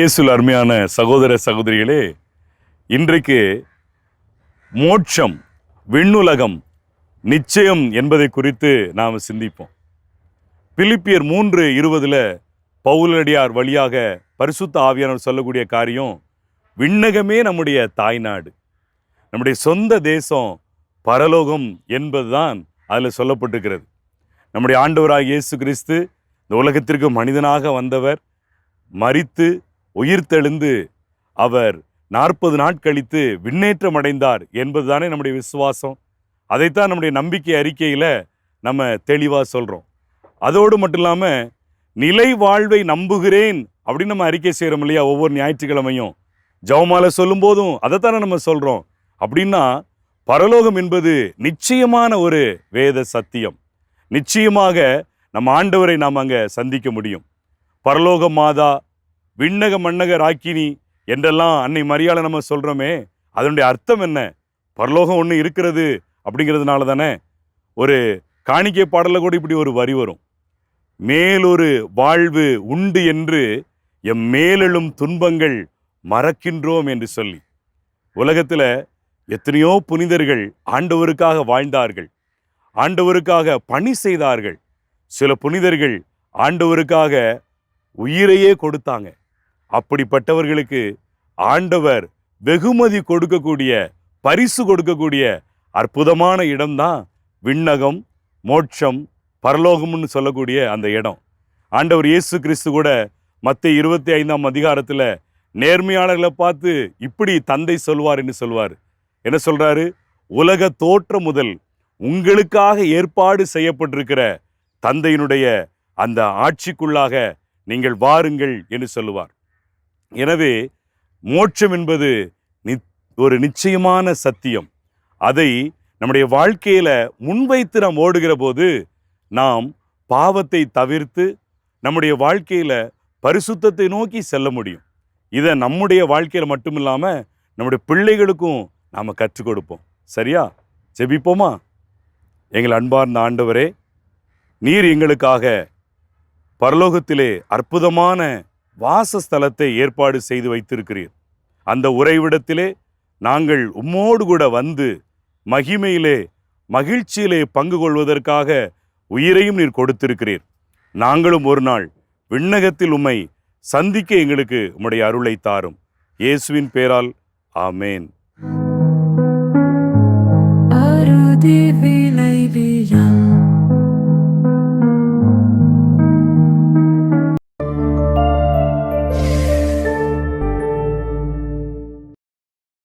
இறையேசுவில் அருமையான சகோதர சகோதரிகளே, இன்றைக்கு மோட்சம், விண்ணுலகம் நிச்சயம் என்பதை குறித்து நாம் சிந்திப்போம். பிலிப்பியர் 3:20 பவுலடியார் வழியாக பரிசுத்த ஆவியானவர் சொல்லக்கூடிய காரியம், விண்ணகமே நம்முடைய தாய்நாடு, நம்முடைய சொந்த தேசம் பரலோகம் என்பதுதான் அதில் சொல்லப்பட்டிருக்கிறது. நம்முடைய ஆண்டவராகிய இயேசு கிறிஸ்து இந்த உலகத்திற்கு மனிதனாக வந்தவர், மரித்து உயிர்த்தெழுந்து அவர் 40 நாட்கழித்து விண்ணேற்றம் அடைந்தார் என்பதுதானே நம்முடைய விசுவாசம். அதைத்தான் நம்முடைய நம்பிக்கை அறிக்கையில் நம்ம தெளிவாக சொல்கிறோம். அதோடு மட்டும் இல்லாமல் நிலை வாழ்வை நம்புகிறேன் அப்படின்னு நம்ம அறிக்கை செய்கிறோம் இல்லையா? ஒவ்வொரு ஞாயிற்றுக்கிழமையும் ஜெபமாலை சொல்லும் போதும் அதைத்தானே நம்ம சொல்கிறோம். அப்படின்னா பரலோகம் என்பது நிச்சயமான ஒரு வேத சத்தியம். நிச்சயமாக நம்ம ஆண்டவரை நாம் அங்கே சந்திக்க முடியும். பரலோக மாதா, விண்ணக மன்னக ராக்கினி என்றெல்லாம் அன்னை மரியாதை நம்ம சொல்கிறோமே, அதனுடைய அர்த்தம் என்ன? பரலோகம் ஒன்று இருக்கிறது அப்படிங்கிறதுனால தானே. ஒரு காணிக்கை பாடலில் கூட இப்படி ஒரு வரி வரும், மேலொரு வாழ்வு உண்டு என்று எம் மேலெழும் துன்பங்கள் மறக்கின்றோம் என்று சொல்லி. உலகத்தில் எத்தனையோ புனிதர்கள் ஆண்டவருக்காக வாழ்ந்தார்கள், ஆண்டவருக்காக பணி செய்தார்கள். சில புனிதர்கள் ஆண்டவருக்காக உயிரையே கொடுத்தாங்க. அப்படிப்பட்டவர்களுக்கு ஆண்டவர் வெகுமதி கொடுக்கக்கூடிய, பரிசு கொடுக்கக்கூடிய அற்புதமான இடம்தான் விண்ணகம், மோட்சம், பரலோகம்னு சொல்லக்கூடிய அந்த இடம். ஆண்டவர் இயேசு கிறிஸ்து கூட மத்தேயு 25 நேர்மையாளர்களை பார்த்து இப்படி தந்தை சொல்வார் என்று சொல்வார். என்ன சொல்றாரு? உலக தோற்றம் முதல் உங்களுக்காக ஏற்பாடு செய்யப்பட்டிருக்கிற தந்தையினுடைய அந்த ஆட்சிக்குள்ளாக நீங்கள் வாருங்கள் என்று சொல்லுவார். எனவே மோட்சம் என்பது ஒரு நிச்சயமான சத்தியம். அதை நம்முடைய வாழ்க்கையில முன்வைத்து நாம் ஓடுகிற போது நாம் பாவத்தை தவிர்த்து நம்முடைய வாழ்க்கையில பரிசுத்தத்தை நோக்கி செல்ல முடியும். இதை நம்முடைய வாழ்க்கையில மட்டும் இல்லாம நம்முடைய பிள்ளைகளுக்கும் நாம கற்றுக் கொடுப்போம். சரியா? ஜெபிப்போமா? எங்கள் அன்பார்ந்த ஆண்டவரே, நீர் எங்களுக்காக பரலோகத்திலே அற்புதமான வாசஸ்தலத்தை ஏற்பாடு செய்து வைத்திருக்கிறீர். அந்த உறைவிடத்திலே நாங்கள் உம்மோடு கூட வந்து மகிமையிலே, மகிழ்ச்சியிலே பங்கு கொள்வதற்காக உயிரையும் நீர் கொடுத்திருக்கிறீர். நாங்களும் ஒரு நாள் விண்ணகத்தில் உம்மை சந்திக்க எங்களுக்கு உம்முடைய அருளை தாரும். இயேசுவின் பேரால் ஆமேன்.